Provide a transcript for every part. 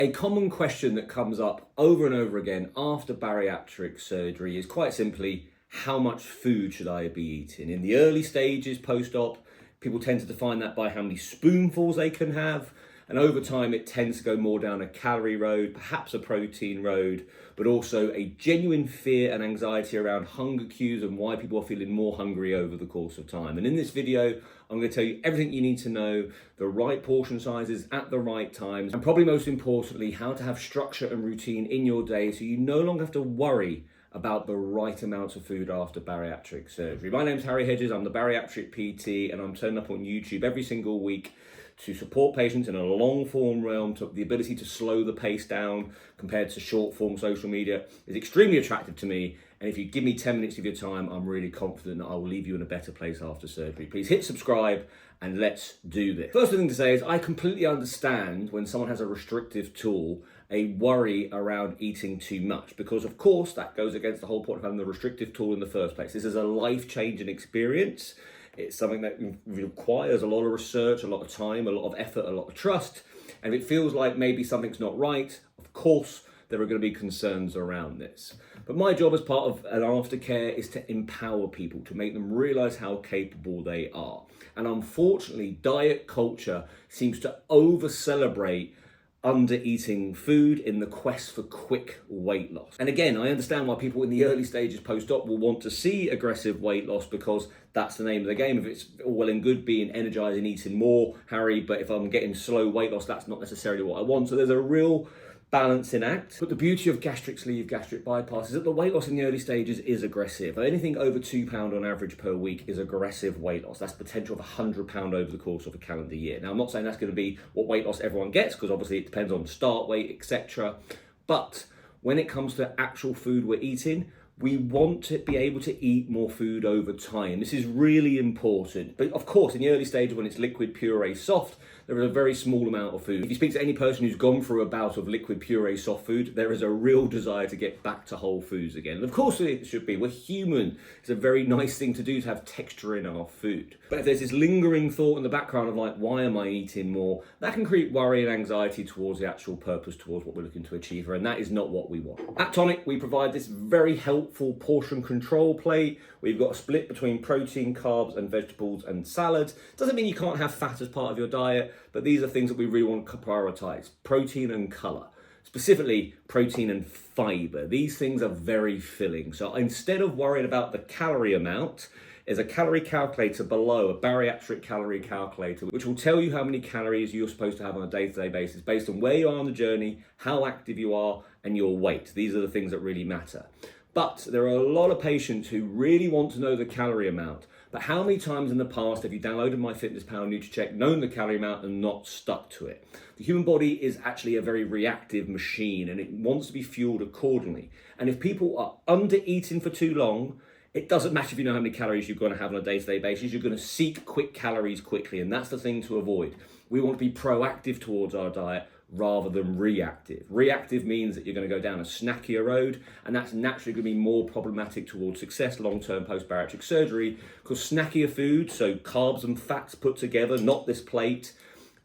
A common question that comes up over and over again after bariatric surgery is quite simply, how much food should I be eating? In the early stages post-op, people tend to define that by how many spoonfuls they can have. And over time, it tends to go more down a calorie road, perhaps a protein road, but also a genuine fear and anxiety around hunger cues and why people are feeling more hungry over the course of time. And in this video, I'm going to tell you everything you need to know, the right portion sizes at the right times, and probably most importantly, how to have structure and routine in your day so you no longer have to worry about the right amounts of food after bariatric surgery. My name's Harry Hedges, I'm the Bariatric PT, and I'm turning up on YouTube every single week to support patients in a long form realm. To the ability to slow the pace down compared to short form social media is extremely attractive to me. And if you give me 10 minutes of your time, I'm really confident that I will leave you in a better place after surgery. Please hit subscribe and let's do this. First thing to say is I completely understand when someone has a restrictive tool, a worry around eating too much, because of course that goes against the whole point of having the restrictive tool in the first place. This is a life-changing experience. It's something that requires a lot of research, a lot of time, a lot of effort, a lot of trust. And if it feels like maybe something's not right, of course, there are going to be concerns around this. But my job as part of an aftercare is to empower people, to make them realize how capable they are. And unfortunately, diet culture seems to over-celebrate under-eating food in the quest for quick weight loss. And again, I understand why people in the early stages post-op will want to see aggressive weight loss, because that's the name of the game. If it's all well and good being energized and eating more, Harry, but if I'm getting slow weight loss, that's not necessarily what I want. So there's a real balancing act. But the beauty of gastric sleeve, gastric bypass is that the weight loss in the early stages is aggressive. Anything over £2 on average per week is aggressive weight loss. That's potential of £100 over the course of a calendar year. Now, I'm not saying that's going to be what weight loss everyone gets, because obviously it depends on start weight, etc. But when it comes to actual food we're eating, we want to be able to eat more food over time. This is really important. But of course, in the early stages when it's liquid, puree, soft, there is a very small amount of food. If you speak to any person who's gone through a bout of liquid, puree, soft food, there is a real desire to get back to whole foods again. And of course it should be. We're human. It's a very nice thing to do to have texture in our food. But if there's this lingering thought in the background of like, why am I eating more? That can create worry and anxiety towards the actual purpose, towards what we're looking to achieve here. And that is not what we want. At Tonic, we provide this very helpful portion control plate. We've got a split between protein, carbs, and vegetables and salads. Doesn't mean you can't have fat as part of your diet, but these are things that we really want to prioritize. Protein and color. Specifically, protein and fiber. These things are very filling. So instead of worrying about the calorie amount, there's a calorie calculator below, a bariatric calorie calculator, which will tell you how many calories you're supposed to have on a day-to-day basis based on where you are on the journey, how active you are, and your weight. These are the things that really matter. But there are a lot of patients who really want to know the calorie amount. But how many times in the past have you downloaded MyFitnessPal NutriCheck, known the calorie amount and not stuck to it? The human body is actually a very reactive machine and it wants to be fueled accordingly. And if people are under-eating for too long, it doesn't matter if you know how many calories you're going to have on a day-to-day basis, you're going to seek quick calories quickly, and that's the thing to avoid. We want to be proactive towards our diet rather than reactive. Reactive means that you're going to go down a snackier road, and that's naturally going to be more problematic towards success long-term post-bariatric surgery, because snackier food, so carbs and fats put together, not this plate,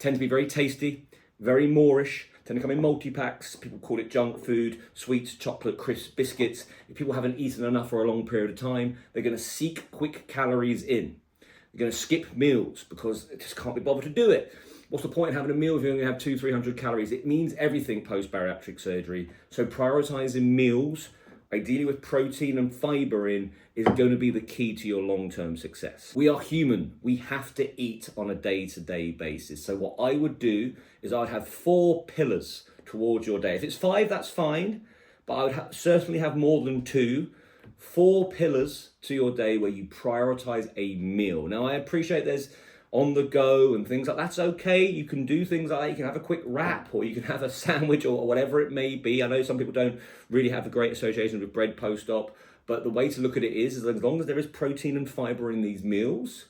tend to be very tasty, very moreish, tend to come in multi-packs. People call it junk food, sweets, chocolate, crisps, biscuits. If people haven't eaten enough for a long period of time, they're going to seek quick calories in. They're going to skip meals because they just can't be bothered to do it. What's the point in having a meal if you only have 200-300 calories? It means everything post-bariatric surgery. So prioritizing meals, ideally with protein and fiber in, is going to be the key to your long-term success. We are human. We have to eat on a day-to-day basis. So what I would do is I'd have 4 pillars towards your day. If it's 5, that's fine, but I would certainly have more than 2. 4 pillars to your day where you prioritize a meal. Now, I appreciate there's on the go and things like that's okay. You can do things like you can have a quick wrap or you can have a sandwich or whatever it may be. I know some people don't really have a great association with bread post-op, but the way to look at it is as long as there is protein and fiber in these meals,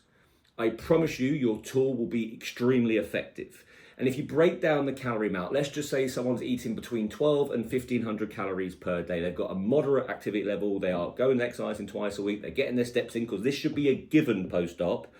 I promise you your tool will be extremely effective. And if you break down the calorie amount, let's just say someone's eating between 12 and 1500 calories per day. They've got a moderate activity level. They are going and exercising twice a week. They're getting their steps in because this should be a given post-op.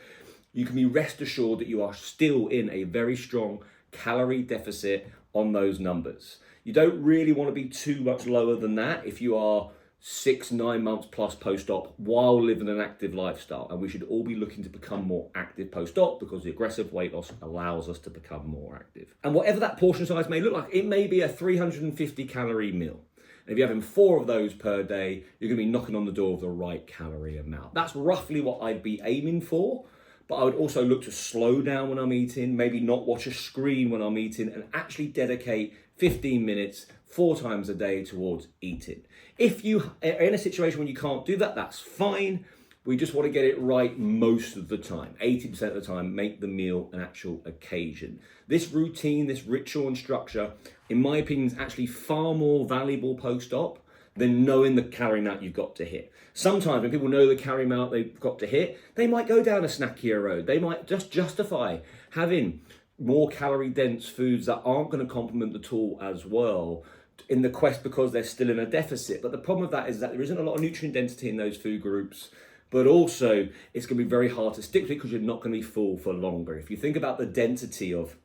You can be rest assured that you are still in a very strong calorie deficit on those numbers. You don't really want to be too much lower than that if you are 6-9 months plus post-op while living an active lifestyle. And we should all be looking to become more active post-op because the aggressive weight loss allows us to become more active. And whatever that portion size may look like, it may be a 350 calorie meal. And if you're having 4 of those per day, you're going to be knocking on the door of the right calorie amount. That's roughly what I'd be aiming for. But I would also look to slow down when I'm eating, maybe not watch a screen when I'm eating, and actually dedicate 15 minutes 4 times a day towards eating. If you are in a situation when you can't do that, that's fine. We just want to get it right most of the time. 80% of the time, make the meal an actual occasion. This routine, this ritual and structure, in my opinion, is actually far more valuable post-op than knowing the calorie amount you've got to hit. Sometimes when people know the calorie amount they've got to hit, they might go down a snackier road. They might just justify having more calorie dense foods that aren't going to complement the tool as well in the quest because they're still in a deficit. But the problem with that is that there isn't a lot of nutrient density in those food groups, but also it's going to be very hard to stick to it because you're not going to be full for longer. If you think about the density of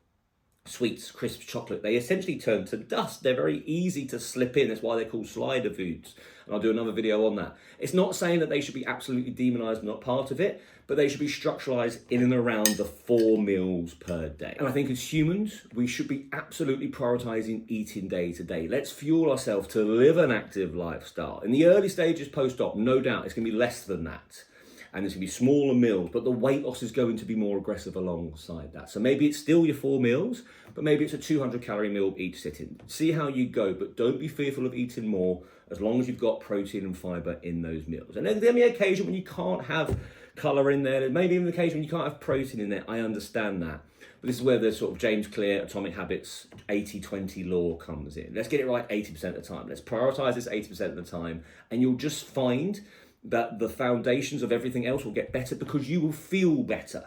sweets, crisps, chocolate, they essentially turn to dust. They're very easy to slip in. That's why they're called slider foods. And I'll do another video on that. It's not saying that they should be absolutely demonized and not part of it, but they should be structuralized in and around the 4 meals per day. And I think as humans, we should be absolutely prioritizing eating day to day. Let's fuel ourselves to live an active lifestyle. In the early stages post-op, no doubt, it's going to be less than that. And there's going to be smaller meals, but the weight loss is going to be more aggressive alongside that. So maybe it's still your 4 meals, but maybe it's a 200 calorie meal each sitting. See how you go, but don't be fearful of eating more as long as you've got protein and fiber in those meals. And then there'll be an occasion when you can't have colour in there. There's maybe even an occasion when you can't have protein in there. I understand that. But this is where the sort of James Clear Atomic Habits 80-20 law comes in. Let's get it right 80% of the time. Let's prioritize this 80% of the time, and you'll just find that the foundations of everything else will get better because you will feel better.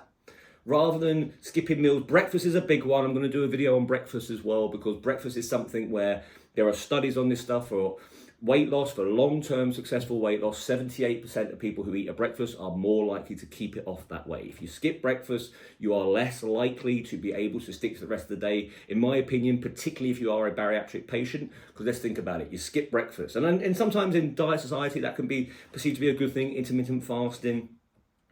Rather than skipping meals, breakfast is a big one. I'm going to do a video on breakfast as well because breakfast is something where there are studies on this stuff for weight loss, for long-term successful weight loss. 78% of people who eat a breakfast are more likely to keep it off that way. If you skip breakfast, you are less likely to be able to stick to the rest of the day, in my opinion, particularly if you are a bariatric patient, because let's think about it. You skip breakfast. And sometimes in diet society, that can be perceived to be a good thing, intermittent fasting,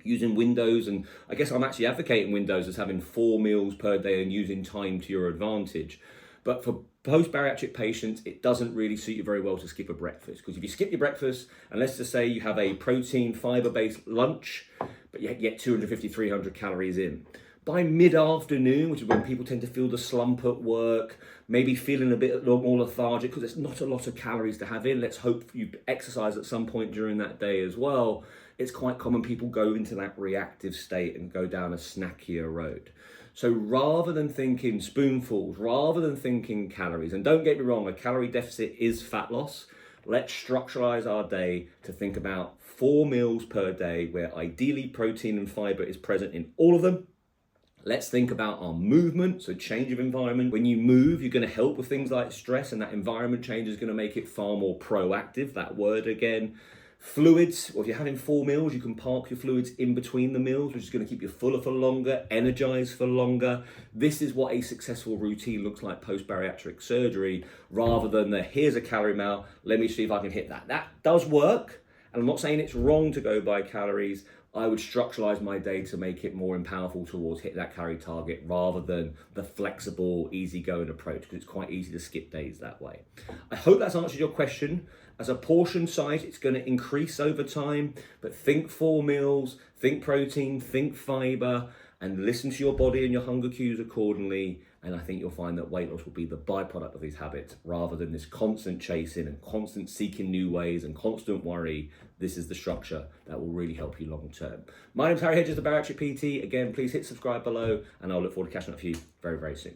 using windows, and I guess I'm actually advocating windows as having 4 meals per day and using time to your advantage. But for post-bariatric patients, it doesn't really suit you very well to skip a breakfast, because if you skip your breakfast, and let's just say you have a protein, fiber-based lunch, but you get 250, 300 calories in. By mid-afternoon, which is when people tend to feel the slump at work, maybe feeling a bit more lethargic because there's not a lot of calories to have in. Let's hope you exercise at some point during that day as well. It's quite common people go into that reactive state and go down a snackier road. So rather than thinking spoonfuls, rather than thinking calories, and don't get me wrong, a calorie deficit is fat loss. Let's structuralize our day to think about 4 meals per day where ideally protein and fiber is present in all of them. Let's think about our movement, so change of environment. When you move, you're going to help with things like stress, and that environment change is going to make it far more proactive, that word again. Fluids, or if you're having 4 meals, you can park your fluids in between the meals, which is going to keep you fuller for longer, energized for longer. This is what a successful routine looks like post-bariatric surgery, rather than the here's a calorie amount, let me see if I can hit that. That does work, and I'm not saying it's wrong to go by calories. I would structuralize my day to make it more powerful towards hitting that calorie target rather than the flexible, easygoing approach, because it's quite easy to skip days that way. I hope that's answered your question. As a portion size, it's going to increase over time, but think 4 meals, think protein, think fiber, and listen to your body and your hunger cues accordingly. And I think you'll find that weight loss will be the byproduct of these habits rather than this constant chasing and constant seeking new ways and constant worry. This is the structure that will really help you long term. My name's Harry Hedges, the Bariatric PT. Again, please hit subscribe below, and I'll look forward to catching up with you very, very soon.